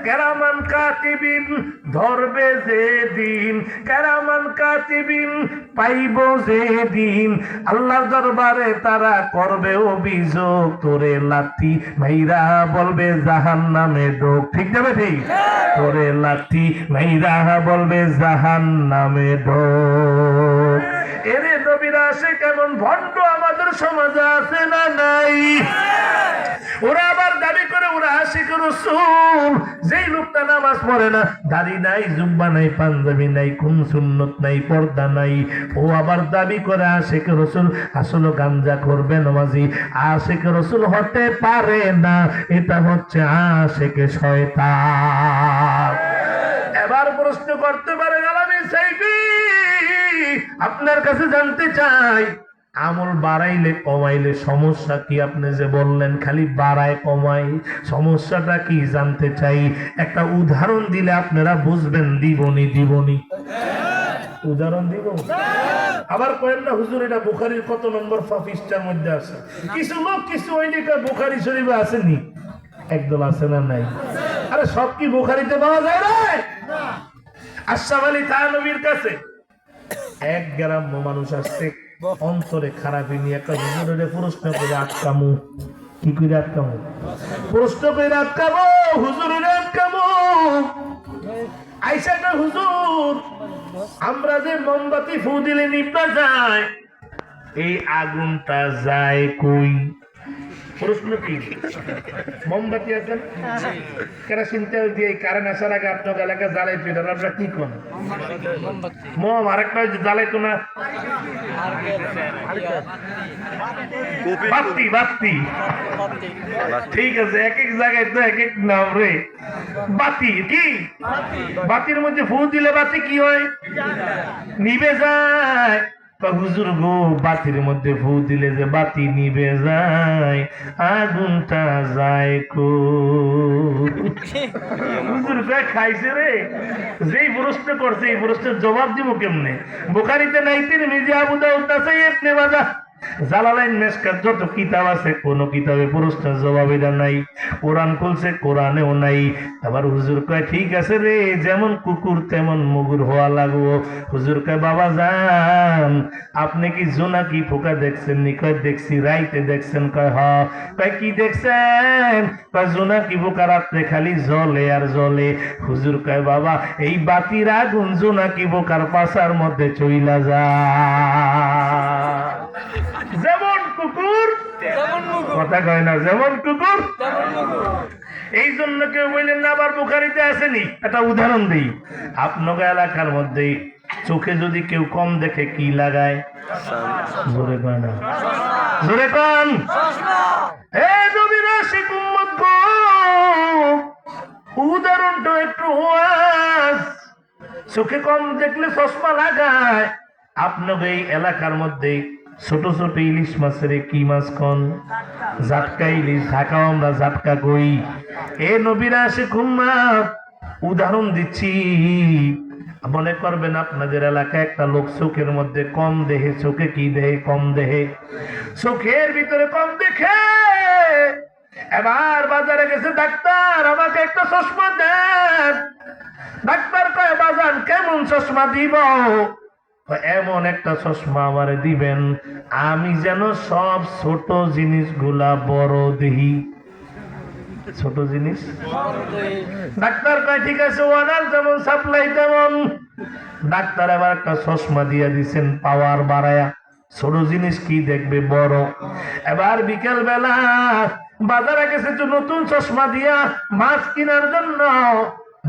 কেরামান কাতিবিন ধরবে যেদিন, কেরামান কাতিবিন পাইব যেদিন, আল্লাহর দরবারে তারা করবে অভিযোগ, তোরে লাঠি মাইরা বলবে জাহান্নামে ঢোক। ঠিক যাবে? ঠিক। তোরে লাঠি মাইরা বলবে জাহান্নামে ঢোক। এরে নবীরা আসে কেমন ভণ্ড আমাদের সমাজে আছে না নাই? ওরা আবার দাবি করে ওরা আশিক রাসূল। যেই লোকটা নামাজ পড়ে না, দাড়ি নাই, জুব্বা নাই, পাঞ্জাবি নাই, কোন সুন্নত নাই, পর্দা নাই, ও আবার দাবি করে আশিক রাসূল। আসলে গাঞ্জা করবে নামাজি আশিক রাসূল হতে পারে না, এটা হচ্ছে আশিক শয়তান। এবার প্রশ্ন করতে পারে আলামী সাইফি, আপনার কাছে জানতে চাই, আমল বাড়াইলে কমাইলে সমস্যা কি? আপনি যে বললেন খালি বাড়ায় কমায়, সমস্যাটা কি জানতে চাই। একটা উদাহরণ দিলে আপনারা বুঝবেন। দিবনি দিবনি উদাহরণ দিব? আবার কয়েন না হুজুর এটা বুখারীর কত নম্বর পৃষ্ঠার মধ্যে আছে? কিছু লোক কিছু ওই লেখা বুখারী শরীফে আসেনি, একদল আছে না নাই? আরে সব কি বুখারীতে পাওয়া যায় রে? আশরাফ আলী থানভীর কাছে এক গ্রাম মানুষ আসছে, অন্তরে খারাপি নিয়ে একটা হুজুরের প্রশ্ন করে আটকামু। কি করে আটকামু? প্রশ্ন করে আটকাবো, হুজুরের আটকামু। আইসা কয়, হুজুর আমরা যে মোমবাতি ফু দিলে নিভা যায়, এই আগুনটা যায় কই? প্রশ্ন কি? মোমবাতি আছে কেরোসিন তেল দিয়ে কারেন্ট আসার আগে আপনার এলাকা জ্বালাইতো, এটা আপনারা কি করেন? মোম। আরেকটা জ্বালাইতো না বাতি, বাতি। ঠিক আছে, এক এক জায়গায় তো এক এক নাম রে। বাতি কি? বাতির মধ্যে ফু দিলে বাতি কি হয়? নিভে যায়। হুজুর গো, বাতির মধ্যে ফু দিলে যে বাতি নিভে যায়, আগুনটা যায় কো? হুজুর কয় খাইছে রে। যেই প্রশ্ন করছে এই প্রশ্নের জবাব দিব কেমনে? বুখারীতে নাই, তিরমিজি, আবু দাউদ, নাসাই, ইবনে মাজাহ, জালালাইন, মিশকাত, যত কিতাব আছে কোন কিতাবে প্রশ্নের জবাব এটা নাই। কোরআন খুলছে, কোরআনেও নাই। আবার হুজুর কয় ঠিক আছে রে, যেমন কুকুর তেমন মুগুর হওয়া লাগবো। হুজুর কয় বাবা যান, আপনি কি জোনাকি পোকা দেখছেন নি? কয় দেখছি। রাইতে দেখছেন? কয় হ। কয় কি দেখছেন? কয় জোনাকি পোকা রাত্রে খালি জ্বলে আর জ্বলে। হুজুর কয় বাবা এই বাতির আগুন জোনাকি পোকার পাছার মধ্যে চইলা যায়। যেমন কুকুর কথা কয় না, যেমন কুকুর। এই জন্য কেউ বললেন না আবার বুখারীতে আসেনি। একটা উদাহরণ দিই, আপনার এলাকার মধ্যে চোখে যদি কেউ কম দেখে কি লাগায়? জোরে কয় না, জোরে কন। হে নবীর আশিক উম্মত গো, উদাহরণটা একটু ওয়াজ। চোখে কম দেখলে চশমা লাগায়। আপনার এই এলাকার মধ্যে ছোট ছোট ইলিশ মাছের কি মাছ কন? জাটকা ইলিশ। ঢাকাও আমরা জাটকা কই। এ নবীরা আশিক উম্মত, উদাহরণ দিচ্ছি, মনে করবেন আপনাদের এলাকায় একটা লোক চোখের মধ্যে কম দেহে। চোখে কি দেহে? কম দেহে, চোখের ভিতরে কম দেখে। এবার বাজারে গেছে, ডাক্তার আমাকে একটা চশমা দেন। ডাক্তার কয় বাজান কেমন চশমা দিব? এমন একটা চশমা আমারে দিবেন আমি যেন সব ছোট জিনিসগুলা বড় দেখি। ছোট জিনিস ডাক্তার কয় ঠিক আছে, অর্ডার যেমন সাপ্লাই তেমন। ডাক্তার এবার একটা চশমা দিয়ে দিচ্ছেন পাওয়ার বাড়ায়া। ছোট জিনিস কি দেখবে? বড়। এবার বিকেল বেলা বাজারে গেছে নতুন চশমা দিয়া মাছ কেনার জন্য।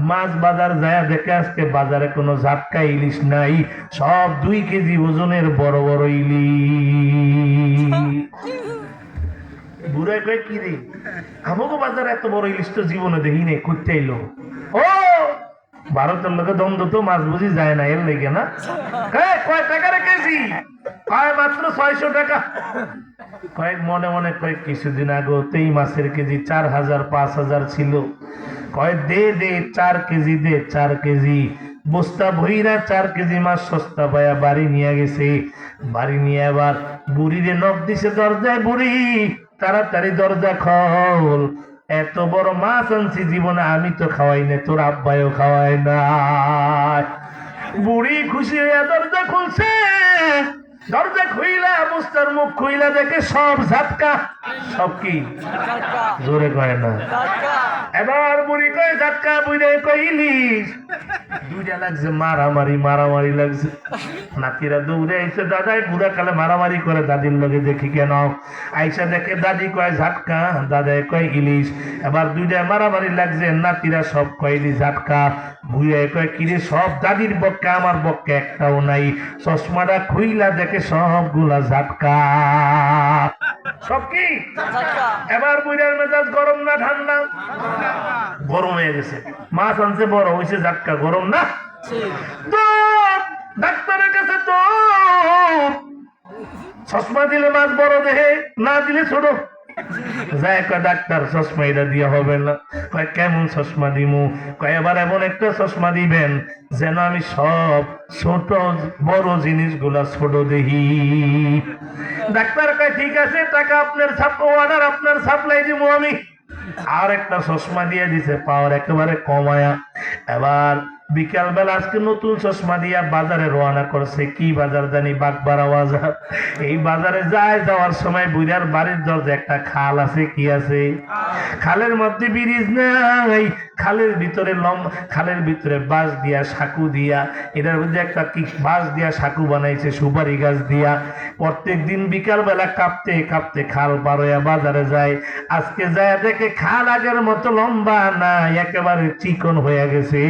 মাছ বাজার যায় দেখে আজকে বাজারে কোনো জাটকা ইলিশ নাই, সব 2 কেজি ওজনের বড় বড় ইলিশ। বুড়াই কয় কি রে, আমাকে বাজারে এত বড় ইলিশ তো জীবনে দেখি নেই, করতে এলো। ও ভারতের লোকে দ্বন্দ্ব তো মাছ বুঝি যায় না, এর লেগে না। কয় টাকা রে কেজি? কয় মাত্র 600 টাকা। কয়েক মনে মনে কয়েক কিছুদিন আগে এই মাছের কেজি 4000 5000 ছিল। কয় দে দে 4 কেজি দে, 4 কেজি। বস্তা ভইরা 4 কেজি মাছ সস্তা পায়া বাড়ি নিয়ে গেছে। বাড়ি নিয়ে আবার বুড়িরে নখ দিছে দরজায়, বুড়ি তাড়াতাড়ি দরজা খোল। এত বড় মাছ আনছি জীবনে আমি তো খাওয়াই না, তোর আব্বাইও খাওয়াই না। বুড়ি খুশি হইয়া দরজা খুলছে, দরজা খুইলা বুস্তার মুখ খুইলা দেখে সব ঝাটকা। সব কি? জোরে কয় না। এবার বুড়ি কয় ঝাটকা, বুড়ে কয় ইলিশ। দুইটা লাগছে মারামারি, মারামারি লাগছে। নাতিরা দৌড়ে আইসে, দাদাই বুড়া কালে মারামারি করে দাদির লগে, দেখি কেন। আইসা দেখে দাদি কয় ঝাটকা, দাদাই কয় ইলিশ। এবার দুইটা মারামারি লাগছে, নাতিরা সব কয় ইলিশ ঝাটকা। বুড়ে কয় কিরে সব দাদির বক্কে আমার বক্কে একটাও নাই। চশমাটা খুইলা দেখে সবগুলা ঝাটকা। সব কি? এবার বুড়ার মেজাজ গরম না ঠান্ডা? গরম হয়ে গেছে। মাছ আনছে বড়, হয়েছে ঝাটকা, গরম না? ডাক্তারের কাছে তো চশমা দিলে মাছ বড় দেহে, না দিলে ছোট। যাই কয় ডাক্তার চশমা এটা দিয়ে হবে না। কয় কেমন চশমা দিমু? কয় এবার এমন একটা চশমা দিবেন যেন আমি সব ছোট বড় জিনিসগুলা ছোট দেখি। ডাক্তার কয় ঠিক আছে, টাকা আপনার অর্ডার আপনার সাপ্লাই দিব আমি। আর একটা চশমা দিয়ে দিছে, পাওয়ার একেবারে কমায়া। এবার বিকাল বেলা আজকে নতুন চশমা দিয়া বাজারে রওনা করছে। কি বাজার জানি? বাগবাড়া বাজার। এই বাজারে যায়, যাওয়ার সময় বুড়ার বাড়ির দরজা একটা খাল আছে। কি আছে? খালের মধ্যে ব্রিজ নাই, খালের ভিতরে খালের ভিতরে বাঁশ দিয়া সাঁকু দিয়া, এটার মধ্যে একটা কি বাঁশ দিয়া সাঁকু বানাইছে সুপারি গাছ দিয়া। প্রত্যেক দিন বিকাল বেলা কাঁপতে কাঁপতে খাল পার হইয়া বাজারে যায়। আজকে যায় দেখে খাল আগের মতো লম্বা না, একেবারে চিকন হয়ে গেছে।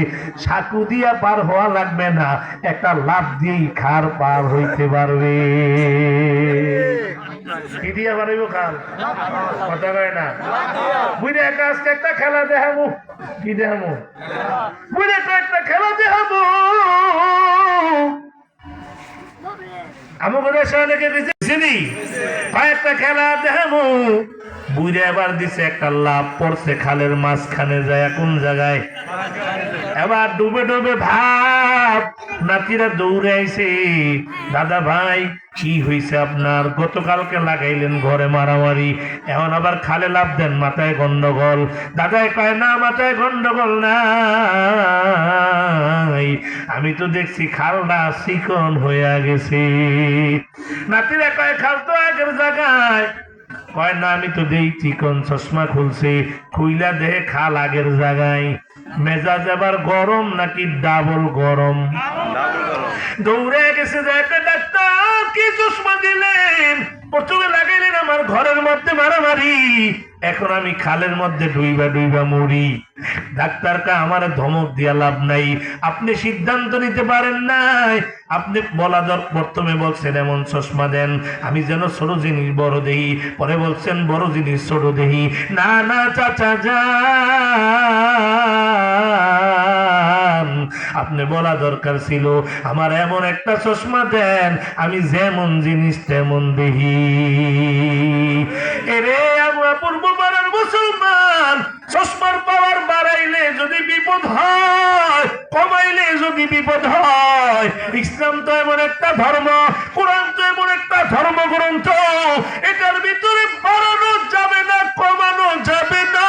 সাঁকু দিয়া পার হওয়া লাগবে না, একটা লাফ দিয়েই খাল পার হইতে পারবে। কি দিয়া পারিব খাল? কথা কয় না। বুঝে আজকে একটা খেলা দেখাবো। কি দেখাবো? বুঝে একটা খেলা দেখাবো। আমাকে রেখে দিয়েছি কয়েকটা খেলা দেখাবো। বুঝে এবার দিছে একটা লাভ পড়ছে খালের মাঝখানে যায়। কোন জায়গায়? এবার ডুবে ডুবে ভাব। নাতিরা দৌড়ে আইছে, দাদা ভাই কি হয়েছে আপনার? গতকালকে লাগাইলেন ঘরে মারামারি, এখন আবার খালে লাভ দেন, মাথায় গন্ডগোল। দাদাই কয় না, মাথায় গন্ডগোল নাই, আমি তো দেখছি খালটা চিকন হয়ে গেছে। নাতিরা কয় খাল তো আগের জায়গায়। কয় না, আমি তো দেই চিকন। চশমা খুলছে, খুইলা দেহে খাল আগের জায়গায়। মেজাজ এবার গরম নাকি ডাবল গরম? দৌড়ে গেছে একটা ডাক্তার, কি চশমা দিলেন? প্রথমে লাগাইলেন আমার ঘরের মধ্যে মারামারি, এখন আমি খালের মধ্যে ডুইবা ডুইবা মরি। ডাক্তারকে আমার ধমক দিয়া লাভ নাই, আপনি সিদ্ধান্ত নিতে পারেন নাই। আপনি প্রথমে বলছেন এমন চশমা দেন আমি যেন ছোট জিনিস বড় দেই, পরে বলছেন বড় জিনিস ছোট দেই। না না চাচা যান, আপনি বলা দরকার ছিল আমার এমন একটা চশমা দেন আমি যেমন জিনিস তেমন দেখি। এরে পূর্ব পাড়ার মুসলমান, চশমার পাওয়ার বাড়াইলে যদি বিপদ হয়, কমাইলে যদি বিপদ হয়। ইসলাম তো এমন একটা ধর্ম, কোরআন তো এমন একটা ধর্মগ্রন্থ, এটার ভিতরে বাড়ানো যাবে না, কমানো যাবে না।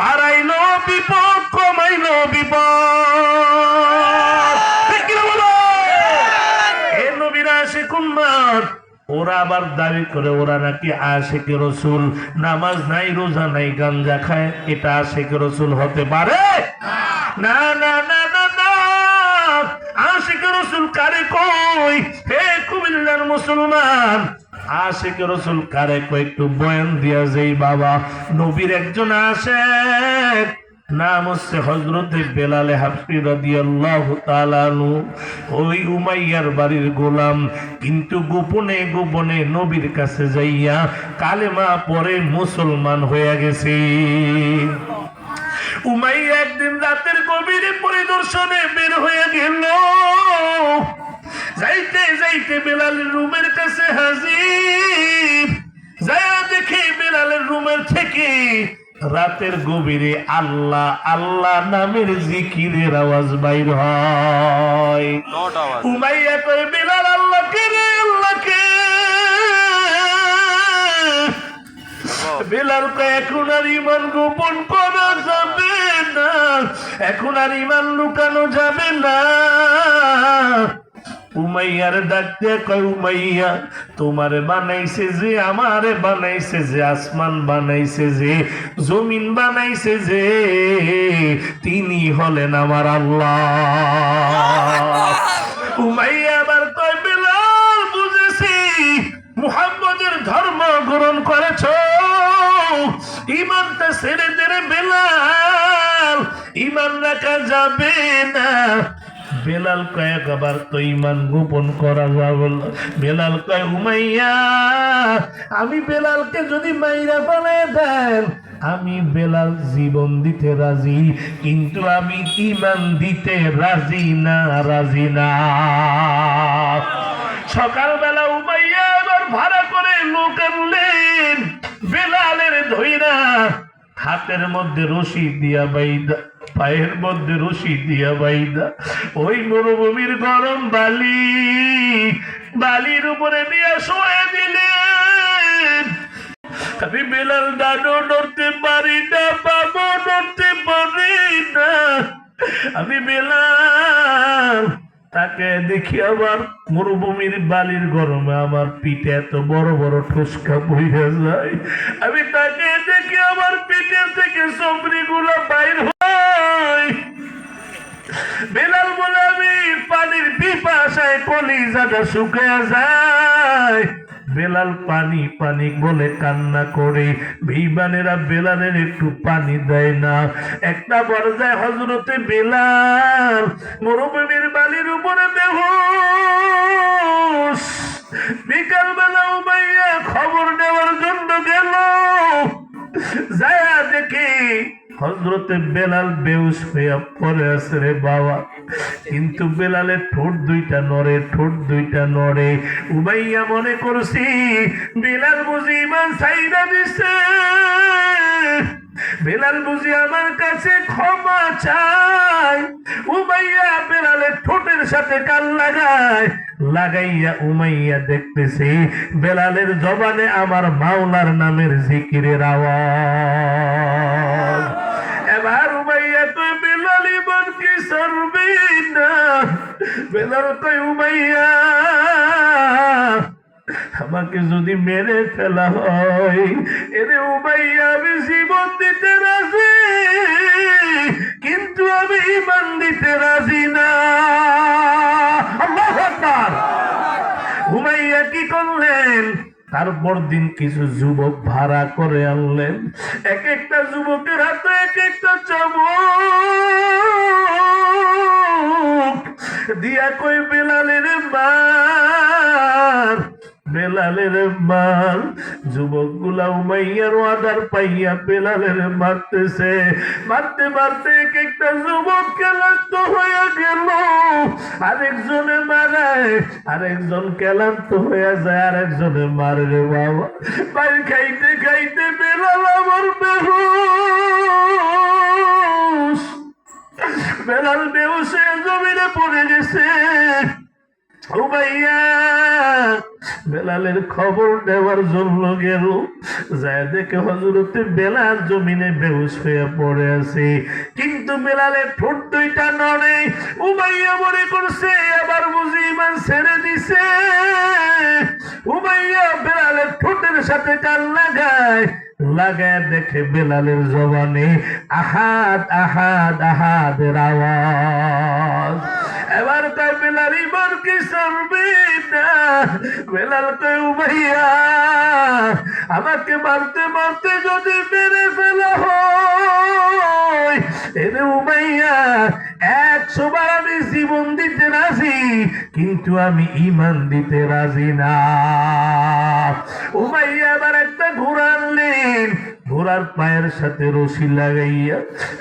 বাড়াইলো বিপদ, কমাইলো বিপদ। এ নবীরা আশিক উম্মত, ওরা আবার দাবি করে ওরা নাকি আশিকে রসুল। নামাজ নাই, রোজা নাই, গাঞ্জা খায়, এটা আশিকে রসুল হতে পারে? না না না না না। আশিকে রসুল কারে কই? হে কুমিল্লার মুসলমান, আশিকে রসুল কারে কই একটু বয়ান দিয়া যাই বাবা। নবীর একজন আশিক, নাম হচ্ছে হযরতে বেলালে হাবশী রাদিয়াল্লাহু তাআলা আনহু। ওই উমাইয়ার বাড়ির গোলাম, কিন্তু গোপনে গোপনে নবীর কাছে যাইয়া কালেমা পড়ে মুসলমান হয়ে গেছে। উমাইয়া একদিন রাতের গভীরে পরিদর্শনে বের হয়ে গেল। যাইতে যাইতে বেলালের রুমের কাছে হাজির। যায়া দেখে বেলালের রুমের থেকে রাতের গভীরে আল্লাহ আল্লাহ নামের জিকিরের আওয়াজ বাইর হয়। উমাইয়া কয় বেলাল আল্লাহকে রে, আল্লাহকে। বেলাল কয় এখন আর ঈমান গোপন করা যাবে না, এখন আর ঈমান লুকানো যাবে না। উমাইয়ার ডাক দিয়ে কয় উমাইয়া তোমারে বানাইছে যে, আমারে বানাইছে যে, আসমান বানাইছে যে, জমিন বানাইছে যে, তিনি হলেন আমার আল্লাহ। উমাইয়া আবার কয় বেলাল বুঝেছি মুহাম্মদের ধর্ম গ্রহণ করেছ, ঈমানটা ছেড়ে দে রে বেলাল, ঈমান রাখা যাবে না। বেলাল কয় আবার তো ঈমান গোপন করা যাবে না। বেলাল কয় উমাইয়া আমি বেলালকে যদি মাইরা ফেলে দেন আমি বেলাল জীবন দিতে রাজি, কিন্তু আমি ঈমান দিতে রাজি না, রাজি না। সকালবেলা উমাইয়া এবার ভাড়া করে লোক আনলেন, বেলালের ধইরা হাতের মধ্যে রশি দিয়া বাইদা, পায়ের মধ্যে রশি দিয়া বাইদা, ওই মরুভূমির গরম বালি, বালির উপরে নিয়ে শোয়ে দিলেন। আমি বেলাল ডানো নড়তে পারি না, বাবু নড়তে পারি না। আমি বেলাল তাকে দেখি আবার মরুভূমির বালির গরমে আমার পিঠে এত বড় বড় ঠোসকা বইয়া যায়। আমি তাকে দেখি আমার পিঠের থেকে চমড়ি গুলো বাইর হয়। বেলাল বলে আমি পানির পিপাসায় কলিজাটা শুকিয়ে যায়। বেলাল পানি পানি বলে কান্না করে, বেঈমানেরা বেলালের একটু পানি দেয় না। একটা পর্যায়ে হযরতে বেলাল মরুভূমির বালির উপরে বেহুশ। বিকালবেলা উমাইয়া খবর নেওয়ার জন্য গেল, যায়া দেখি হযরতে বেলাল বেহুশ হইয়া পড়ে আছে রে বাবা। কিন্তু বেলালের ঠোঁট দুইটা নড়ে, ঠোঁট দুইটা নড়ে। উমাইয়া মনে করছি বেলাল বুঝি ঈমান ছাইড়া দিছে, বেলাল বুঝি আমার কাছে ক্ষমা চায়। উমাইয়া বেলালের ঠোঁটের সাথে কান লাগায়, লাগাইয়া উমাইয়া দেখতেছে বেলালের জবানে আমার মাওলার নামের জিকিরের আওয়াজ। এবার উমাইয়া কই বেলাল ঈমান কি ছাড়বে না? বেলাল কই উমাইয়া আমাকে যদি মেরে ফেলা হয়, এরে উমাইয়া আমি জীবন দিতে রাজি, কিন্তু আমি ঈমান দিতে রাজি না। আল্লাহু আকবার। উমাইয়া কি করলেন? তারপর দিন কিছু যুবক ভাড়া করে আনলেন, এক একটা যুবকের হাতে এক একটা চাবুক দিয়া কই বেলালের মার, বেলালের মার। যুবক গুলা উমাইয়ার অর্ডার পাইয়া বেলালের মারতেছে, মারতে মারতে এক একটা যুবক ক্লান্ত হয়ে গেল, আরেকজনে মারায়, আরেকজন ক্লান্ত হয়ে যায়, আরেকজনে মারে রে বাবা। পাই খাইতে খাইতে বেলাল আমার বেহুশ, বেলাল বেহুশ হয়ে জমিনে পড়ে গেছে। উমাইয়া বেলালের খবর দেওয়ার জন্য গেল, যায় দেখে হযরতে বেলাল জমিনে বেহুশ হয়ে পড়ে আছে, কিন্তু বেলালের ঠোঁট দুইটা নড়ে। উমাইয়া মনে করছে আবার বুঝি ঈমান ছেড়ে দিছে। উমাইয়া বেলালের ঠোঁটের সাথে কান লাগায়, লাগায় দেখে বেলালের জবানে আহাদ আহাদ আহাদের আওয়াজ। এবার কয় বেলাল ঈমান কি ছাড়বে না? বেলাল কয় উমাইয়া আমাকে মারতে মারতে যদি মেরে ফেলা হয়, এরে উমাইয়া 100 বার আমি জীবন দিতে রাজি, কিন্তু আমি ঈমান দিতে রাজি না। উমাইয়া আবার একটা ঘোড়া আনলেন, ঘোড়ার পায়ের সাথে রশি লাগাইয়া,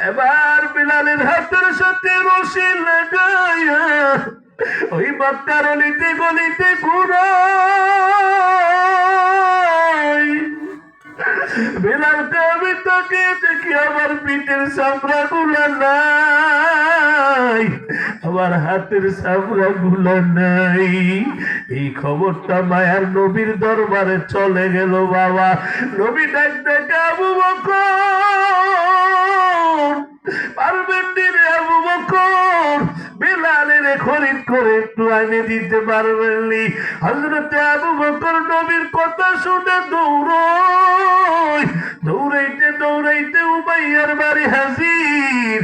এবার বেলালের হাতের সাথে রশি লাগাইয়া ওই মক্কার অলিতে গলিতে ঘুরাই। বেলালকে আমি তাকে দেখি আমার পিঠের চামড়া গুলা নাই, আমার হাতের চামড়া গুলা নাই, এই খবরটা মায়ার নবীর দরবারে চলে গেল বাবা। নবী ডাক ডেকে আবু বকর, পারবেন রে আবু বকর, বেলালের খরিদ করে একটু এনে দিতে পারবেননি? হযরতে আবু বকর নবীর কথা শুনে দৌড়াইতে দৌড়াইতে উমাইয়ার বাড়ি হাজির।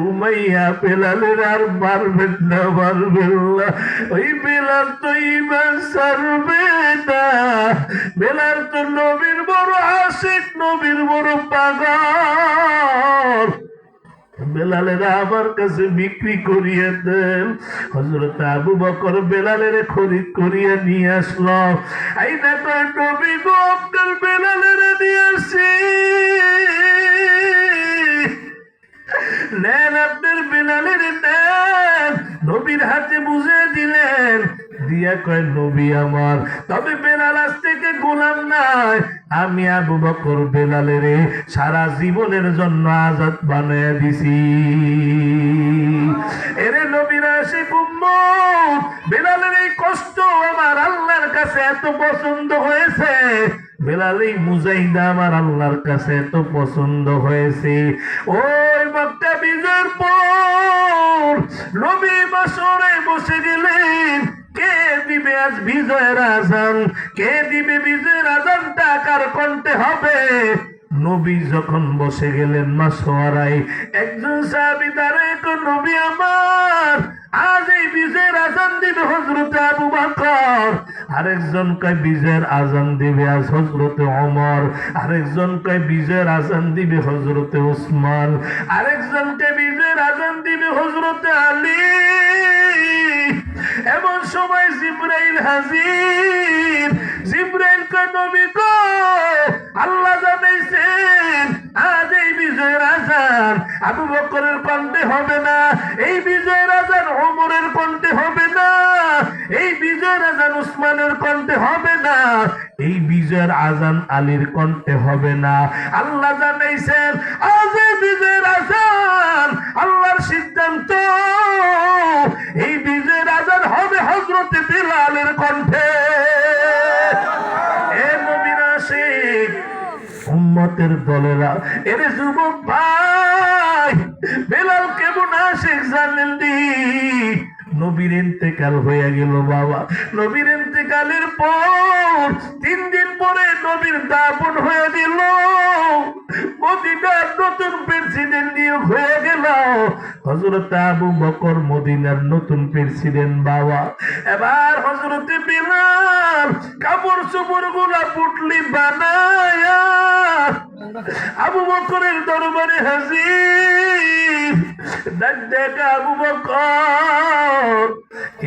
উমাইয়া বেলালের আর মারবেন না, মারবেন না, ওই বেলাল তো ইমান ছাড়বে না। বেলাল তো নবীর বড় আশিক, নবীর বড় পাগল। বেলালেরা আমার কাছে বিক্রি করিয়ে দেন। হযরত আবু বকর বেলালের খরিদ করিয়ে নিয়ে আসলো। এই দেখো নবী গো, আপনার বেলালের নিয়ে আসি, নেন আপনার বেলালের নেন। নবীর হাতে বুঝে দিলেন, দিয়া কয় নবী আমার, তবে বেলাল আজ থেকে গোলাম নাই, আমি আবু বকর বেলালের সারা জীবনের জন্য আজাদ বানায় দিছি। এরে নবীর আশিক উম্মত, বেলালের এই কষ্ট আমার আল্লাহর কাছে এত পছন্দ হয়েছে, বেলাল এই মুজাহিদা আমার আল্লাহর কাছে এত পছন্দ হয়েছে। ওই মক্কা বিজয়ের পর নবী বাসরে বসে গেলেন। কে দিবে আজ বিজয়ের আজান? কে দিবে বিজয়ের আজানটা কার কণ্ঠে হবে? নবী যখন বসে গেলেন মাসওয়ারায়, একজন সাহাবী দাঁড়ায় কয়, নবী আমার, আজ এই বিজয়ের আজান দিবে হযরতে আবু বকর। আরেকজন কয় বিজয়ের আজান দিবে আজ হযরতে ওমর। আরেকজন কয় বিজয়ের আজান দিবে হযরতে ওসমান। আরেকজন কয় বিজয়ের আজান দিবে হযরতে আলী। এমন সময় জিবরাইল হাজির। জিবরাইল কয়, নবী গো, আল্লাহ জানাইছেন আজ এই বিজয়ের আজান আবু বকরের কণ্ঠে হবে না, এই বিজয়ের আজান ওমরের কণ্ঠে হবে না, এই বিজয়ের আজান উসমানের কণ্ঠে হবে না, এই বিজয়ের আজান আলীর কণ্ঠে হবে না। আল্লাহ জানাইছেন আজ এই বিজয়ের আজান, আল্লাহর সিদ্ধান্ত, এই বিজয়ের আজান হবে হযরতে বেলালের কণ্ঠে। এ নবীর আশিক উম্মতের দলেরা, এরে যুবক ভাই, বেলাল কেমন আশিক জানেননি? নবীর ইন্তেকাল হয়ে গেল বাবা। নবীর ইন্তেকালের পর 3 দিন পরে নবীর দাফন হয়ে গেল। মদিনার নতুন প্রেসিডেন্ট নিয়োগ হয়ে গেল। হযরত আবু বকর মদিনার নতুন প্রেসিডেন্ট বাবা। এবার হযরতে বেলাল কাপড় চোপড় গুলা পুটলি বানায়া আবু বকরের দরবারে হাজির। দেখ আবু বকর,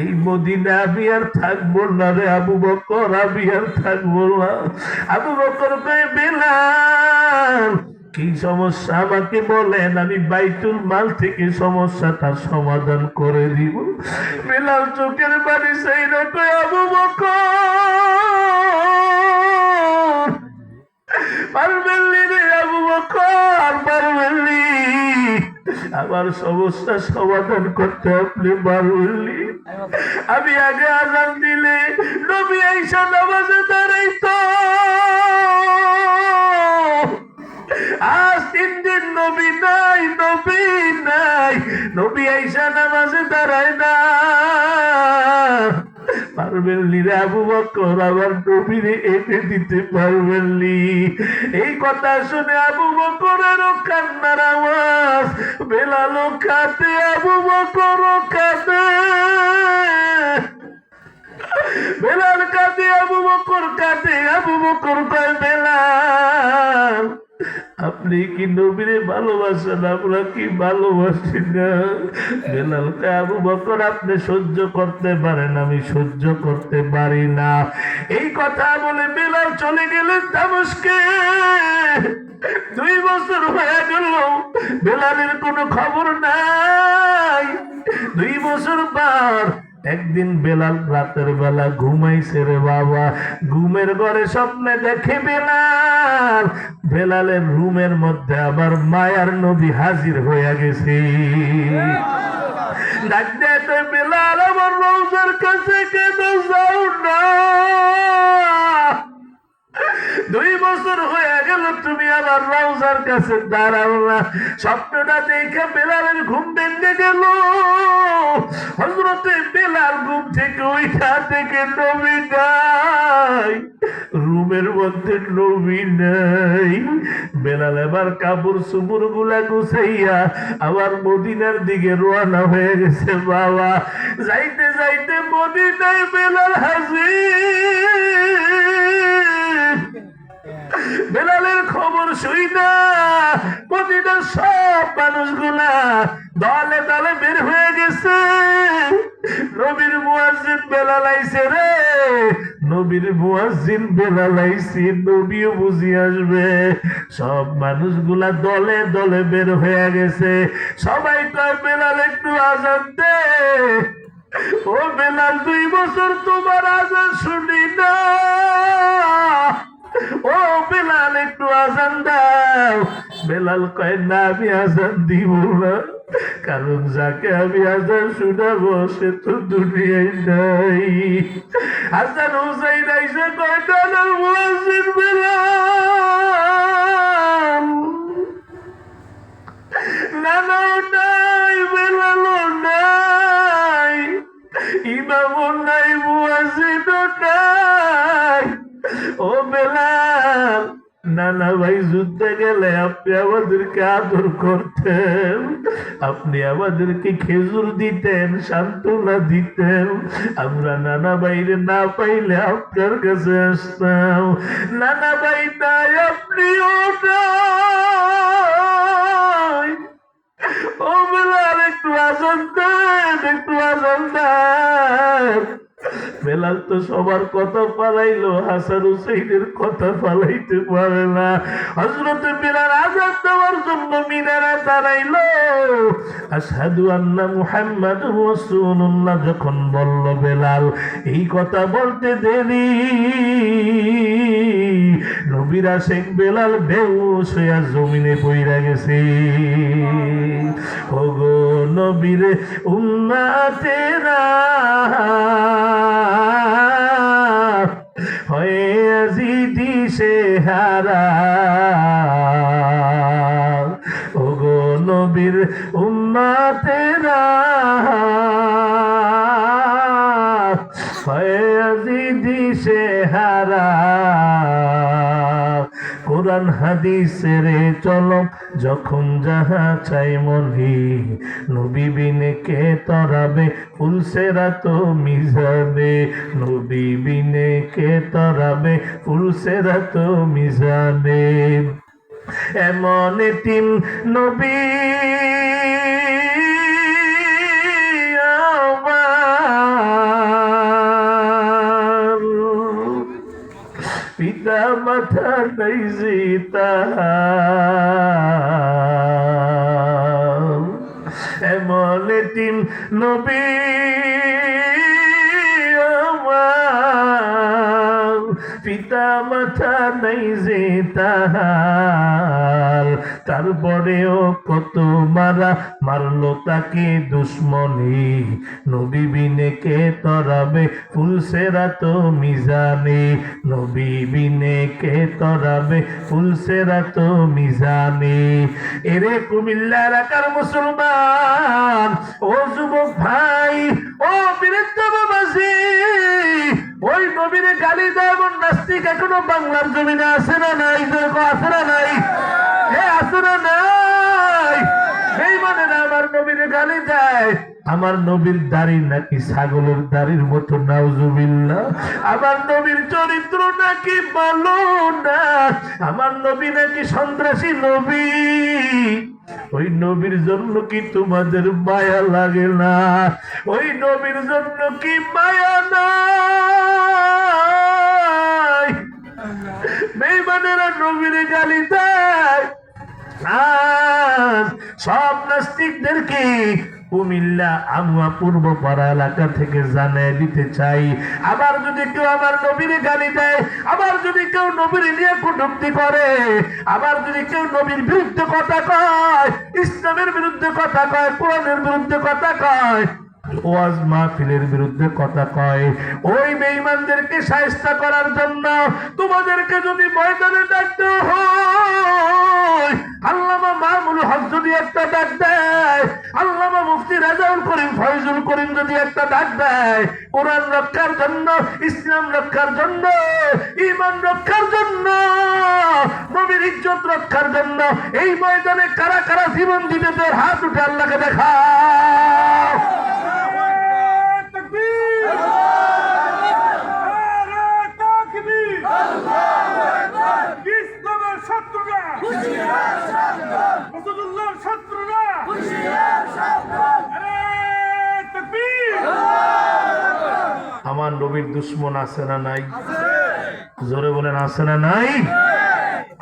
এই মদিনা আমি আর থাকবো না রে আবু বকর, আমি আর থাকবো না। আবু বকর কয়, বেলাল কি সমস্যা আমাকে বলেন, আমি বাইতুল মাল থেকে সমস্যাটা সমাধান করে দিব। বেলাল চোখের বাড়ি চাইরা কয়, আবু বকর পারবেননি রে আবু বকর, পারবেননি, আমার সমস্যা সমাধান করতে আপনি পারবেননি। আমি আগে আজান দিলে নবী আইসা নামাজে দাঁড়াইতো, আজ 3 দিন নবী নাই, নবী নাই, নবী আইসা নামাজে দাঁড়ায় না। পারবেননি রে আবু বকর, আমার নবীরে এনে দিতে পারবেননি। এই কথা শুনে আবু বকরেরও কান্নার আওয়াজ, বেলালও কাঁদে, আবু বকরও কাঁদে। বেলাল কাঁদে, আবু বকর কাঁদে। আবু বকর কয়, বেলাল আপনি কি নবীরে ভালোবাসেন, আমরা কি ভালোবাসি না? বেলাল কয়, আবু বকর আপনি সহ্য করতে পারেন, আমি সহ্য করতে পারি না। এই কথা বলে বেলাল চলে গেলেন দামেস্কে। 2 বছর হয়ে গেল, বেলালের কোনো খবর নাই। 2 বছর পর একদিন বেলাল রাতের বেলা ঘুমাইছে রে বাবা। ঘুমের ঘরে স্বপ্নে দেখে বেলাল, বেলালের রুমের মধ্যে আবার মায়ার নবী হাজির হয়ে গেছে। ডাক দিয়ে কই বেলাল আমার রওজার কাছে কেন যাও না? 2 বছর হয়ে গেল তুমি আমার রওজার কাছে দাঁড়াও না। স্বপ্নটা দেখে বেলালের ঘুম ভেঙে গেল। হযরতে বেলাল ঘুম থেকে উঠা থেকে নবী নাই, রুমের মধ্যে নবী নাই। বেলাল এবার কাপড় চোপড় গুলা গুছাইয়া আবার মদিনার দিকে রওনা হয়ে গেছে। বাবা যাইতে যাইতে মদিনায় বেলাল হাজির। বেলালের খবর শুই না মদিনার সব মানুষগুলা দলে দলে বের হয়ে গেছে। নবীর মুয়াজ্জিন বেলাল আইছে রে, নবীর মুয়াজ্জিন বেলাল আইছে, নবীও বুঝি আসবে। সব মানুষগুলা দলে দলে বের হয়ে গেছে। সবাই কয় বেলাল একটু আজান দে। ও বেলাল 2 বছর তোমার আজান শুনি না। ও বেলাল একটু আজান দাও। বেলাল কয় না আমি আজান দিব না, কারণ যাকে আমি আজান শুনাবো সে তো দুনিয়ায় নাই। হাসান হুসাইন আইসা কয় বেলাল মুয়াজ্জিন বেলাল নানাও নাই, বেলালও নাই, ইমামও নাই, মুয়াজ্জিনও নাই। ও বেলাল নানা ভাই যুদ্ধে গেলে আপনি আমাদেরকে আদর করতেন, আপনি আমাদেরকে খেজুর দিতেন, সান্ত্বনা দিতেন। আমরা নানা ভাইরে না পাইলে আপনার কাছে আসতাম। নানা ভাই নাই, আপনিও নাই। ও বেলাল একটু আজান দেন, একটু আজান দেন। বেলাল তো সবার কথা পালাইলো, হাসান হুসাইনের কথা পালাইতে পারে না। হযরতে বেলাল আযান দেওয়ার জন্য মিনারে দাঁড়াইলো। আশহাদু আন্না মুহাম্মাদুর রাসূলুল্লাহ যখন বলল বেলাল, এই কথা বলতে দেরি নবীর আশিক বেলাল বেহুশ হইয়া জমিনে পইড়া গেছে। ওগো নবীর উম্মতেরা হয়ে আজি দিশে হারা, ওগো নবীর উম্মতেরা হয়ে আজি দিশে হারা। কোরআন হাদিসের চলো যখন যাহা চাই মনি, নবী বিনে কে তরাবে ফুলসেরাত মিজানে, নবী বিনে কে তরাবে ফুলসেরাত মিজানে। এমন এতিম নবী পিতা মাতা নাই জিতা, এমন এতিম নবী আমার, পিতা মাতা নাই জিতা। তারপরেও কত মারা মারলো তাকে দুশ্মনী, নবী বিনে কে তরাবে ফুলসেরাত মিজানে, নবী বিনে কে তরাবে ফুলসেরাত মিজানে। এরে কুমিল্লা এলাকার মুসলমান, ও যুবক ভাই, ও বীরেন্দ্র বাবাজি, ওই নবীরে গালি দেয় এমন নাস্তিক এখনো বাংলার জমিনে আছে না নাই? আছে না নাই? আছে না নাই? এই মানে না আমার নবীরে গালি দেয়। আমার নবীর দাড়ি নাকি ছাগলের দাড়ির মতো, নাউজুবিল্লাহ। আমার নবীর চরিত্র নাকি ভালো না, আমার নবী নাকি সন্ত্রাসী নবী। ওই নবীর জন্য কি তোমাদের মায়া লাগে না? ওই নবীর জন্য কি মায়া নাই? বেঈমানেরা নবীরে গালি দেয়। আজ সব নাস্তিকদেরকে কুমিল্লা আমুয়া পূর্বপাড়া এলাকা থেকে জানিয়ে দিতে চাই, আবার যদি কেউ আমার নবীর গালি দেয়, আবার যদি কেউ নবীর নিয়ে কটূক্তি করে, আবার যদি কেউ নবীর বিরুদ্ধে কথা কয়, ইসলামের বিরুদ্ধে কথা কয়, কোরআনের বিরুদ্ধে কথা কয়, ওয়াজ মাহফিলের বিরুদ্ধে কথা কয়, ওই বেঈমানদেরকে শায়েস্তা করার জন্য তোমাদেরকে যদি ময়দানে ডাকতে হয়, আল্লামা মামুনুল হক যদি একটা ডাক দেয়, আল্লামা মুফতি রেজাউল করিম ফয়জুল করিম যদি একটা ডাক দেয়, কোরআন রক্ষার জন্য, ইসলাম রক্ষার জন্য, ঈমান রক্ষার জন্য, নবীর ইজ্জত রক্ষার জন্য, এই ময়দানে কারা কারা জীবন দিবে তোর হাত উঠে আল্লাহকে দেখাও। আমার নবীর দুশ্মন আছে না নাই? জোরে বলেন আছে না নাই?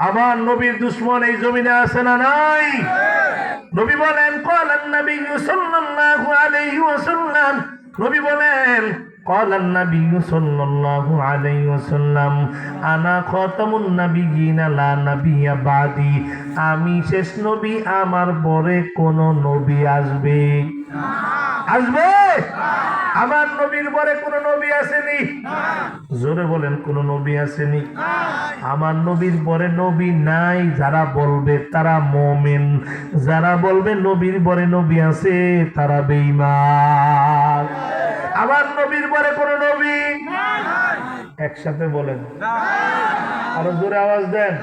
আমার নবীর দুশ্মন এই জমিনে আছে না নাই? নবী বলেন ক্বালান নবী সাল্লাল্লাহু আলাইহি ওয়াসাল্লাম, নবী বলেন ক্বালান নবী সাল্লাল্লাহু আলাইহি ওয়াসাল্লাম আনা খাতামুন নাবিয়্যিনা লা নাবিয়্যা বাদি, আমি শেষ নবী, আমার পরে কোন নবী আসবে? আসবে? আমার নবীর পরে কোন নবী আসেনি? জোরে বলেন কোন নবী আসেনি? আমার নবীর পরে নবী নাই যারা বলবে তারা মুমিন, যারা বলবে নবীর পরে নবী আছে তারা বেঈমান। আমার নবীর পরে কোন নবী একসাথে বলেন, আরো জোরে আওয়াজ দেন।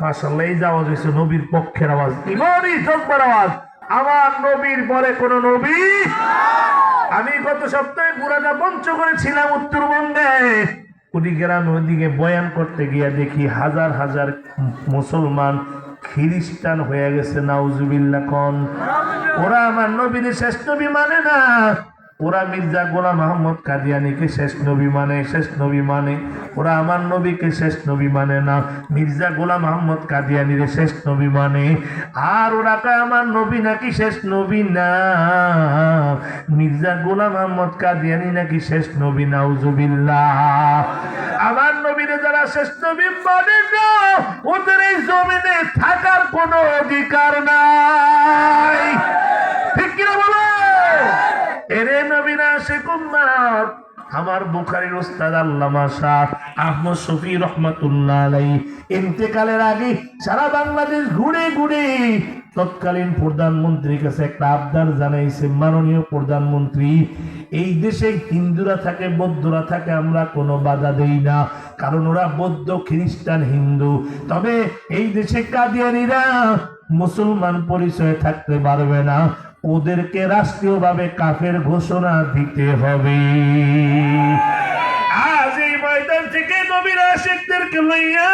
মাশাআল্লাহ, এই যে আওয়াজ হয়েছে নবীর পক্ষের আওয়াজ, ইমানই জোরদার আওয়াজ। আমার নবীর পরে কোন নবী। আমি গত সপ্তাহে পুরাটা পঞ্চগড়ে ছিলাম, উত্তরবঙ্গে। ওই গ্রামে ওইদিকে বয়ান করতে গিয়া দেখি হাজার হাজার মুসলমান খ্রিস্টান হয়ে গেছে। নাউজুবিল্লাহ কোন। ওরা আমার নবীর শেষ নবী মানে না, ওরা মির্জা গোলাম আহমদ কাদিয়ানীকে শেষ নবী মানে, শেষ নবী মানে। ওরা আমার নবীকে শেষ নবী মানে না, মির্জা গোলাম আহমদ কাদিয়ানীর শেষ নবী মানে। আর ওরা কয় আমার নবী নাকি শেষ নবী না, মির্জা গোলাম আহমদ কাদিয়ানী নাকি শেষ নবী। নাউজুবিল্লাহ। আমার নবীরে যারা শেষ নবী মানে না, ওদের এই জমিনে থাকার কোনো অধিকার নাই। ঠিক কিনা বলো? এরে নবীরা আশিক উম্মত। আমার বুখারীর উস্তাদ আল্লামা শাহ আহমদ শফি রহমাতুল্লাহ আলাইহি ইন্তেকালের আগে সারা বাংলাদেশ ঘুরে ঘুরে তৎকালীন প্রধানমন্ত্রীর কাছে একটা আবদার জানাইছে, মাননীয় প্রধানমন্ত্রী, এই দেশে হিন্দুরা থাকে, বৌদ্ধরা থাকে, আমরা কোনো বাধা দেই না, কারণ ওরা বৌদ্ধ, খ্রিস্টান, হিন্দু। তবে এই দেশে কাদিয়ানীরা মুসলমান পরিচয় থাকতে পারবে না, ওদেরকে রাষ্ট্রীয়ভাবে কাফের ঘোষণা দিতে হবে। আজ এই ময়দান থেকে নবীর আশিকদেরকে লইয়া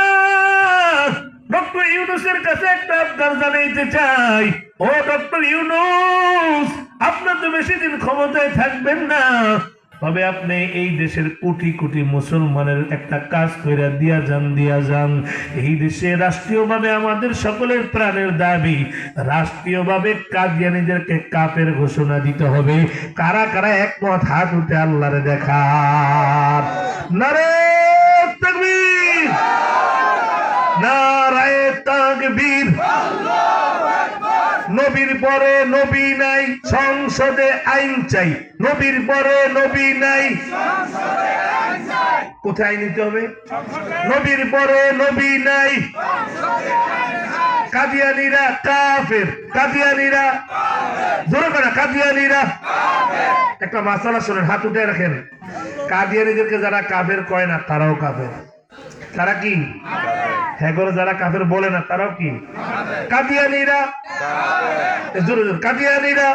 ডক্টর ইউনূসের কাছে একটা আবদার জানাইতে চাই। ও ডক্টর ইউনূস, আপনার তো বেশি দিন ক্ষমতায় থাকবেন না, তবে আপনি এই দেশের কোটি কোটি মুসলমানের একটা কাজ করে দিয়া যান। এই দেশে রাষ্ট্রীয়ভাবে আমাদের সকলের প্রাণের দাবি, রাষ্ট্রীয়ভাবে কাদিয়ানীদেরকে কাফের ঘোষণা দিতে হবে। কারা কারা একমত হাত উঠে আল্লাহরে দেখার। নারে তাকবীর, নারায়ে তাকবীর। নবীর পরে নবী নাই, সংসদে আইন চাই। নবীর পরে নবী নাই, কোথায় নিতে হবে? নবীর পরে নবী নাই। কাদিয়ানীরা কাফের, কাদিয়ানীরা জোরে করে কাদিয়ানীরা। একটা মাসালা শোনেন, হাত উঠে রাখেন। কাদিয়ানীদেরকে যারা কাফের কয় না তারাও কাফের। তারা কি? হ্যাঁ, যারা কাফের বলে না তারাও কি? কাদিয়ানীরা। জোরে জোরে কাদিয়ানীরা,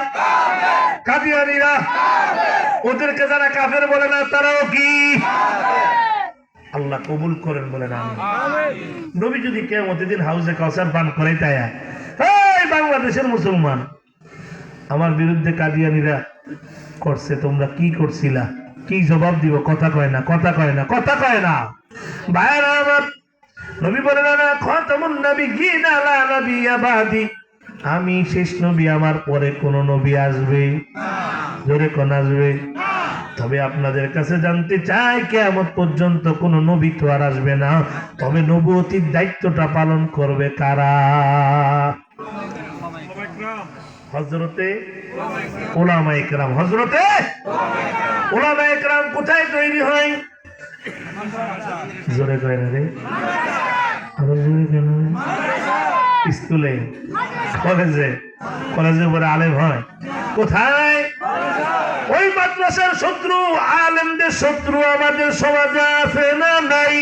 কাদিয়ানীরা। ওদেরকে যারা কাফের বলে না তারাও কি? আল্লাহ কবুল করেন বলেন আমিন। নবী যদি কিয়ামতের দিন হাউজে কাউসার পান করে, তাই এই বাংলাদেশের মুসলমান আমার বিরুদ্ধে কাদিয়ানীরা করছে, তোমরা কি করছিলা? কি জবাব দিব? কথা কয় না, কথা কয় না, কথা কয় না। ভাইরা আমার, নবী বলেন না খাতামুন নাবিয়্যিনা লা নাবিয়্যা বাদি, আমি শেষ নবী, আমার পরে কোন নবী আসবে? জোরে কোন আসবে? তবে আপনাদের কাছে জানতে চাই, কিয়ামত পর্যন্ত কোন নবী তো আর আসবে না, তবে নবুয়তির দায়িত্বটা পালন করবে কারা? হযরতে উলামায়ে কেরাম। হযরতে উলামায়ে কেরাম কোথায় তৈরি হয়? জোরে কয় না রে, আরো জোরে কেন? স্কুলে, কলেজে, কলেজের পরে আলেম হয় কোথায়? ওই মাদ্রাসার শত্রু, আলেমদের শত্রু আমাদের সমাজে আছে না নাই?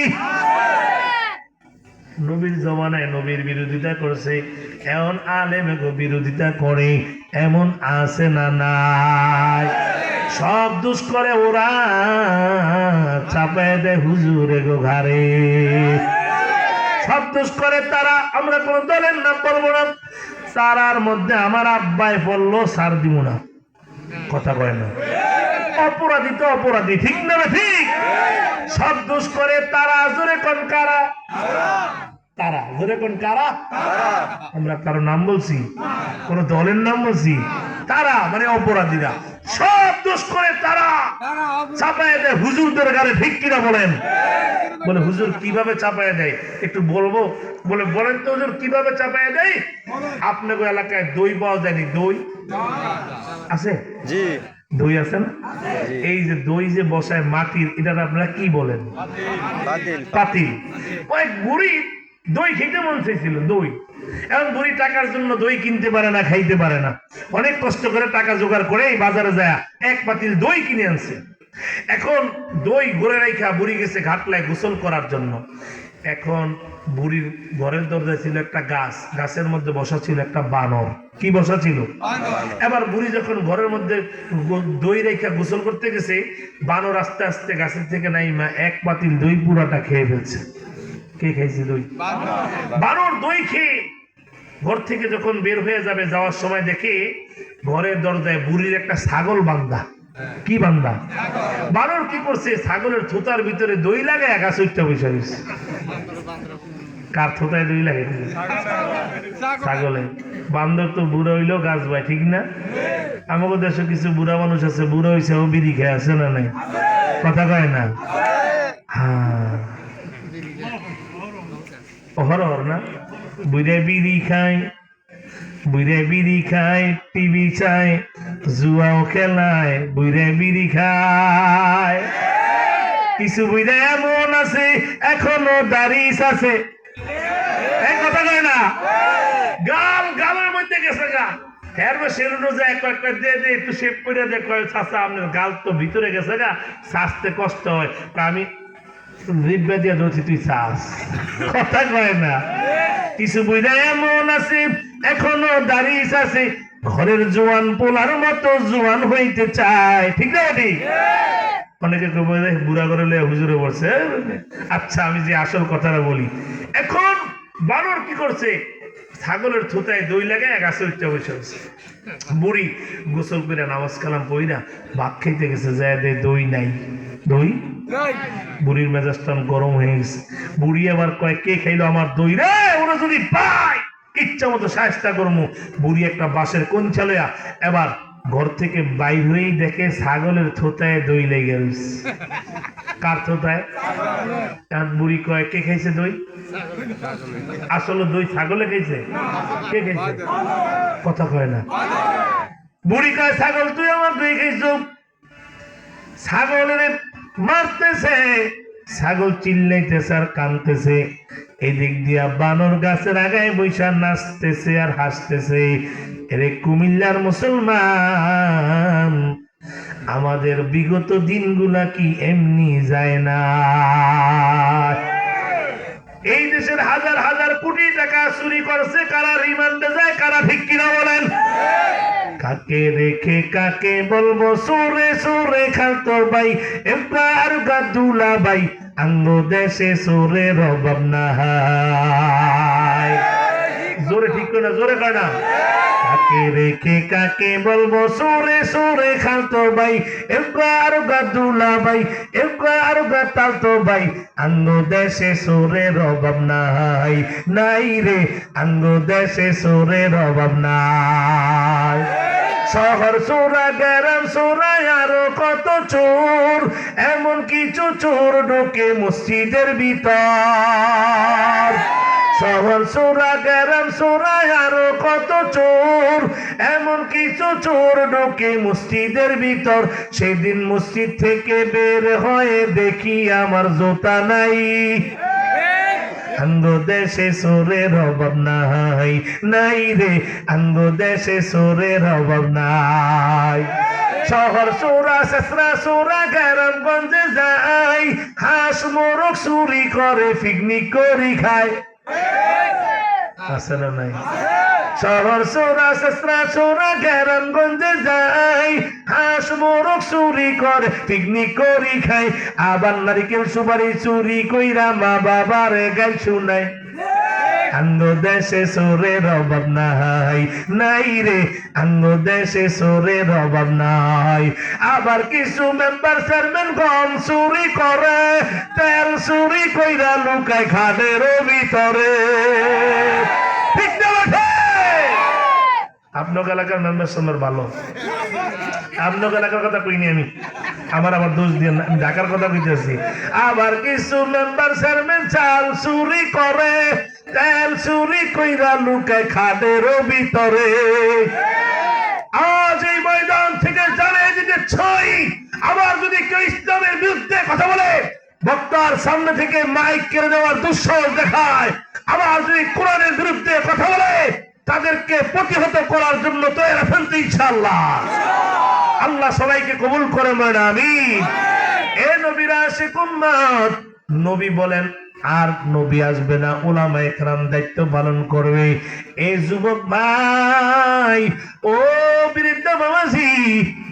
নবীর জমানায় নবীর বিরোধিতা করছে, এমন আলেম বিরোধিতা করে এমন আছে না নাই? সব দোষ করে ওরা, চাপায় দেয় হুজুরে গো ঘাড়ে। সব দোষ করে তারা, আমরা কোন দলের নাম বলবো না। তারার মধ্যে আমার আব্বাই বললো সার দিব না, কথা কয় না। অপরাধী তো অপরাধী, ঠিক না? ঠিক। সব দোষ করে তারা, জোরে কোন কারা? তারা, জোরে কোন কারা? আমরা কারো নাম বলছি? কোন দলের নাম বলছি? তারা মানে অপরাধীরা। সব দোষ করে তারা, চাপায় দেয় হুজুরদের গালে, ঠিক কিনা বলেন? বলে হুজুর কিভাবে চাপায় দেয় একটু বলবো? বলে বলেন তো হুজুর কিভাবে চাপায় দেয়? আপনাদের এলাকায় দই পাওয়া যায়নি? দই আছে? জি। দই আছে না? এই যে দই যে বসায় মাটির, এটা আপনারা কি বলেন? পাতিল। ওই বুড়ি দই খেতে মন চাইছিল, দই। এখন বুড়ি টাকার জন্য দই কিনতে পারে না, খাইতে পারে না। অনেক কষ্ট করে টাকা জোগাড় করে বাজারে যায় এক পাতিল দই কিনে আনছে। এখন দই ঘরে রাখা বুড়ি গেছে ঘাটলায় গোসল করার জন্য। এখন বুড়ির ঘরের দরজায় ছিল একটা গাছ, গাছের মধ্যে বসা ছিল একটা বানর। কি বসা ছিল? এবার বুড়ি যখন ঘরের মধ্যে দই রেখা গোসল করতে গেছে, বানর আস্তে আস্তে গাছের থেকে নাইমা এক পাতিল দই পুরাটা খেয়ে ফেলছে। কে খাইছে দই? বানর দই খেয়ে ঘর থেকে যখন বের হয়ে যাবে, যাওয়ার সময় দেখে ঘরের দরজায় বুড়ির একটা ছাগল বান্ধা। কি বান্ধা? বানর কি করছে, ছাগলের থুতার ভিতরে দই লাগায় গাছ উঠতে বসে গেছে। কার থুতায় দই লাগে? ছাগলে। বান্দর তো বুড়া হইলেও গাছ বাই, ঠিক না? আমাদের দেশে কিছু বুড়া মানুষ আছে, বুড়া হয়েছে ও বিড়ি খেয়ে আছে না নাই? কথা কয় না? হ্যাঁ, অহরহর না? বুড়ে বিড়ি খায়, বুড়ে বিড়ি খায়, টিভি চায়, জুয়াও খেলায়, বুড়ে বিড়ি খায়। কিছু বুড়ে এমন আছে এখনো দাড়িস আছে, এই কথা কয় না? গাল গালের মধ্যে গেছে গা। একটু শেভ করে দেখো, আপনার গাল তো ভিতরে গেছে গা, শ্বাসতে কষ্ট হয়। আমি জিব্বা দিয়ে ধরছি, তুই চাস, কথা কয় না? কিছু বুঝা এমন আছে এখনো দাঁড়িয়ে আছে, ঘরের জোয়ান পোলার মতো জোয়ান হইতে চায়, ঠিক না? ঠিক। অনেকে বুড়া করে হুজুরে বলছে। আচ্ছা, আমি যে আসল কথাটা বলি, এখন বানর কি করছে, ছাগলের থুতায় দই লাগায় গাছে উঠতে বসে আছে। বুড়ি গোসল করে নামাজ কালাম পড়িনা ভাত খাইতে গেছে, যায় দই নাই, দই। বুড়ির মেজাজটা গরম হয়ে গেছে। বুড়ি আবার কয়, কে খাইলো আমার দই রে? ওরা যদি পায় ইচ্ছা মতো শায়েস্তা করবো। বুড়ি একটা বাঁশের কোঞ্চা লইয়া এবার ঘর থেকে বাইর হয়েই দেখে ছাগলের থোতায় দই লেগে গেছে। কার থোতায়? বুড়ি কয়, কে খাইছে দই? আসলে দই ছাগলে খাইছে? কে খাইছে? কথা কয় না। বুড়ি কয়, ছাগল তুই আমার দই খাইছ। ছাগলের মারতেছে, ছাগল চিল্লাইতেছে আর কানতেছে। এদিক দিয়া বানর গাছের আগায় বৈশা নাচতেছে আর হাসতেছে। এরে কুমিল্লার মুসলমান, আমাদের বিগত দিনগুলা কি এমনি যায় না? এই দেশের হাজার হাজার কোটি টাকা চুরি করছে কারা, রিমান্ডে যায় কারা, ঠিক কিনা বলেন? কাকে রেখে কাকে বলবো সুরে সুরে খালতো ভাই, এবার গাদুলা ভাই, আঙ্গ দেশে সুরে রবাব না। জোরে ঠিক না? জোরে কয় না? কাকে রেখে কাকে বলবো সুরে সুরে খালতো ভাই একবার গাদুলা ভাই একবার গাতালতো ভাই আঙ্গ দেশে সুরের অভাব নাই নাই রে আঙ্গ দেশে সুরের অভাব নাই শহর চোরা গ্রাম চোরায় আরো কত চোর এমন কিছু চোর ঢোকে মসজিদের ভিতর শহর চোরা গ্রাম চোরায় আরো কত চোর এমন কিছু চোর ঢোকে মসজিদের ভিতর সেদিন মসজিদ থেকে বের হয়ে দেখি আমার জুতা নাই আঙ্গ দেশে সোরের অভাব নাই নাই রে আঙ্গ দেশে সোরের অভাব নাই শহর চোরা শেষরা চোরা গ্রামগঞ্জে যায় হাঁস মোরগ চুরি করে পিকনিক করি খায় আছে না নাই শহর চোরা শেষরা চোরা গ্রামগঞ্জে যায় হাঁস মোরগ চুরি করে পিকনিক করি খায় আবার নারিকেল সুপারি চুরি কইরা মা বাবারে গাই শুনাই আঙ্গ দেশে সোরের অভাব নাই নাই রে আঙ্গ দেশে সোরের অভাব নাই আবার কিছু মেম্বার চেয়ারম্যান গম চুরি করে তেল চুরি কইরা লুকায় খাদের ভিতরে ঠিক না আপনার এলাকার মেম্বার সামনে ভালো আপনার এলাকার কথা কইনি আমি আমার দোষ দিয়ে আমি ঢাকার কথা কইতেছি আবার কিছু মেম্বার চেয়ারম্যান চাল চুরি করে তেল চুরি কইরা লুকায় খাদের ভিতরে আজ এই ময়দান থেকে জানিয়ে দিতে চাই আবার যদি কেউ ইসলামের বিরুদ্ধে কথা বলে বক্তার সামনে থেকে মাইক কেড়ে দেওয়ার দুঃসাহস দেখায় আবার যদি কোরআনের বিরুদ্ধে কথা বলে তাদেরকে প্রতিহত করার জন্য তৈরি আছেন তো ইনশাআল্লাহ আল্লাহ সবাইকে কবুল করে ময়না আমিন এ নবীর আশিক উম্মত নবী বলেন আর নবী আসবে না উলামায়ে কেরাম দায়িত্ব পালন করবে এই যুবক ভাই ও বৃদ্ধ বাবাজি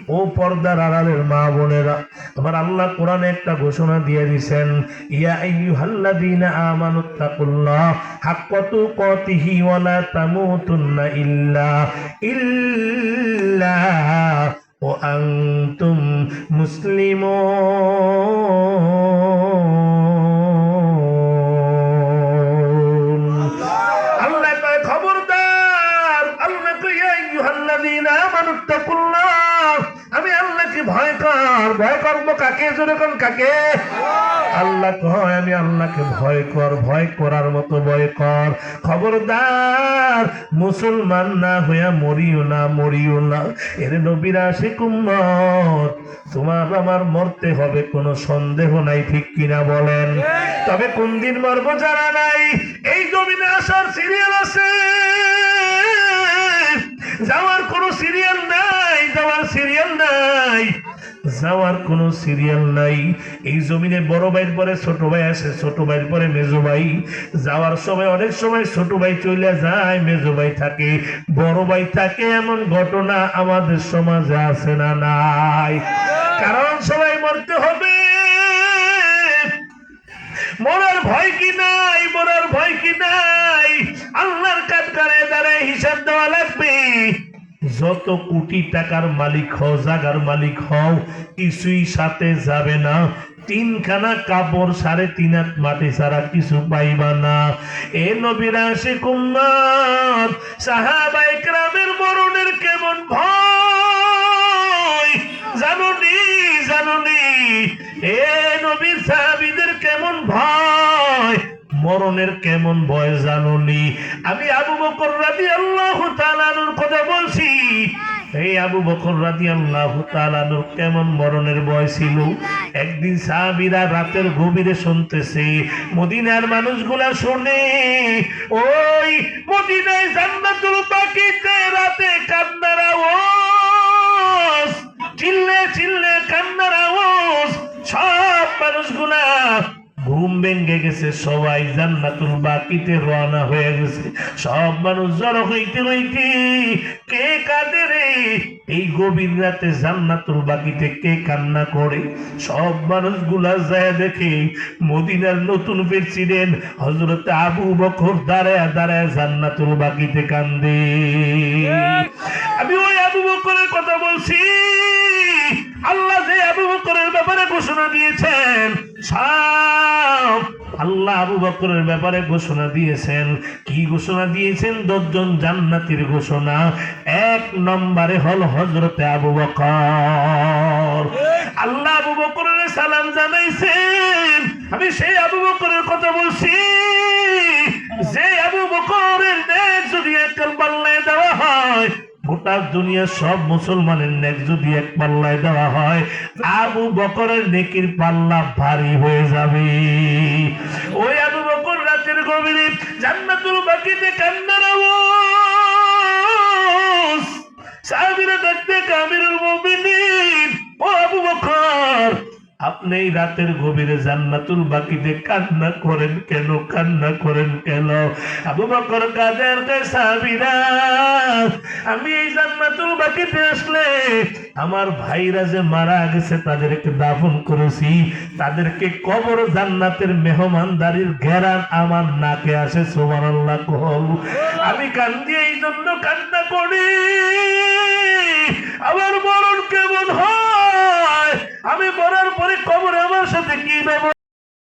ও পর্দার আড়ালের মা বোনেরা আমার আল্লাহ কোরআনে একটা ঘোষণা দিয়ে দিয়েছেন ইয়া আইয়ুহাল্লাযীনা আমানুত্তাকুল্লাহ হাক্কা তুকাতিহি ওয়া লা তামুতুন্না ইল্লা ওয়া আনতুম মুসলিমুন আল্লাহ কয় খবরদার আল্লাহ কয় ইয়া আইয়ুহাল্লাযীনা আমানুত্তাকুল্লাহ আমি আল্লাহকে ভয় করবো কাকে জোরে কোন কাকে আল্লাহ কয় আমি আল্লাহকে ভয় করার মতো ভয় কর খবরদার মুসলমান না হইয়া মরিও না এর নবীর আশিক উম্মত তোমার আমার মরতে হবে কোনো সন্দেহ নাই ঠিক কিনা বলেন তবে কোন দিন মরবো জানা নাই এই জমিনে আসার সিরিয়াল আছে যাওয়ার কোনো সিরিয়াল নাই যাওয়ার কোনো সিরিয়াল নাই এই জমিনে বড় ভাইয়ের পরে ছোট ভাই আসে ছোট ভাইয়ের পরে মেজো ভাই যাওয়ার সময় অনেক সময় ছোট ভাই চলে যায় মেজো ভাই থাকে বড় ভাই থাকে এমন ঘটনা আমাদের সমাজে আছে না নাই কারণ সবাই মরতে হবে মরার ভয় কি নাই আল্লাহর কাঠগড়ায় দাঁড়ায় হিসাব দেওয়া লাগবে যত কোটি টাকার মালিক হও জাগার মালিক হও কিছুই সাথে যাবে না তিনখানা কাপড় 3.5 হাত মাটি ছাড়া কিছু পাইবা না এ নবীর আশিক উম্মত সাহাবায়ে কেরামের মরণের কেমন ভয় জানুনি এ নবীর সাহাবীদের কেমন ভয় মরণের কেমন ভয় জানুনি আমি আবু বকর রাদিয়াল্লাহু তাআলা আনহুর কথা বলছি এই আবু বকর রাদিয়াল্লাহু তাআলা আনহুর কেমন মরণের ভয় ছিল একদিন সাহাবীরা রাতের গভীরে শুনতেছে মদিনার মানুষগুলা শুনে ওই মদিনায় জান্নাতুল বাকিতে রাতে কান্নার আওয়াজ চিল্লে কান্নার আওয়াজ সব মানুষগুলা ঘুম ভেঙে গেছে, সবাই জান্নাতুল বাকিতে রওনা হয়ে গেছে। সব মানুষ জড়ো হইতে হইতে কে কাঁদে রে, এই গভীর রাতে জান্নাতুল বাকিতে কে কান্না করে? সব মানুষগুলা যায় দেখে মদিনার নতুন প্রেসিডেন্ট হযরত আবু বকর দাঁড়ায় দাঁড়ায় জান্নাতুল বাকিতে কান্দে। আমি ওই আবু বকরের কথা বলছি। আল্লাহ যে আবু বকরের ব্যাপারে ঘোষণা দিয়েছেন, সব আল্লাহ আবু বকরের ব্যাপারে ঘোষণা দিয়েছেন। কি ঘোষণা দিয়েছেন? 10 জন জান্নাতীর ঘোষণা। 1 নম্বরে হল হযরতে আবু বকর। আল্লাহ আবু বকরের সালাম জানাইছেন। আমি সেই আবু বকরের কথা বলছি, যে আবু বকরের নেক যদি একবার পাল্লায় দেওয়া হয়, গোটা দুনিয়ার সব মুসলমানের নেক যদি এক পাল্লায় দেওয়া হয়, আবু বকরের নেকির পাল্লা ভারী হয়ে যাবে। ওই আবু বকর রাতের গভীরে জান্নাতুল বাকিতে কান্নার আওয়াজ। সাহাবীরা দেখতে আমিরুল মুমিনিন, ও আবু বকর, আপনি এই রাতের গভীরে জান্নাতুল বাকিতে কান্না করেন কেন? কান্না করেন কেন? আবু বকর কাদের কয়, সাহাবীরা, আমি এই জান্নাতুল বাকিতে আসলে আমার ভাইরা যে মারা গেছে তাদেরকে দাফন করেছি, তাদেরকে কবর জান্নাতের মেহমানদারির ঘেরান আমার নাকে আসে। সুবহানাল্লাহ কল। আমি কান্দি এই জন্য কান্না করি, আমার মরণ কেমন হয়, আমি মরার পরে কবরে আমার সাথে কি ব্যবহার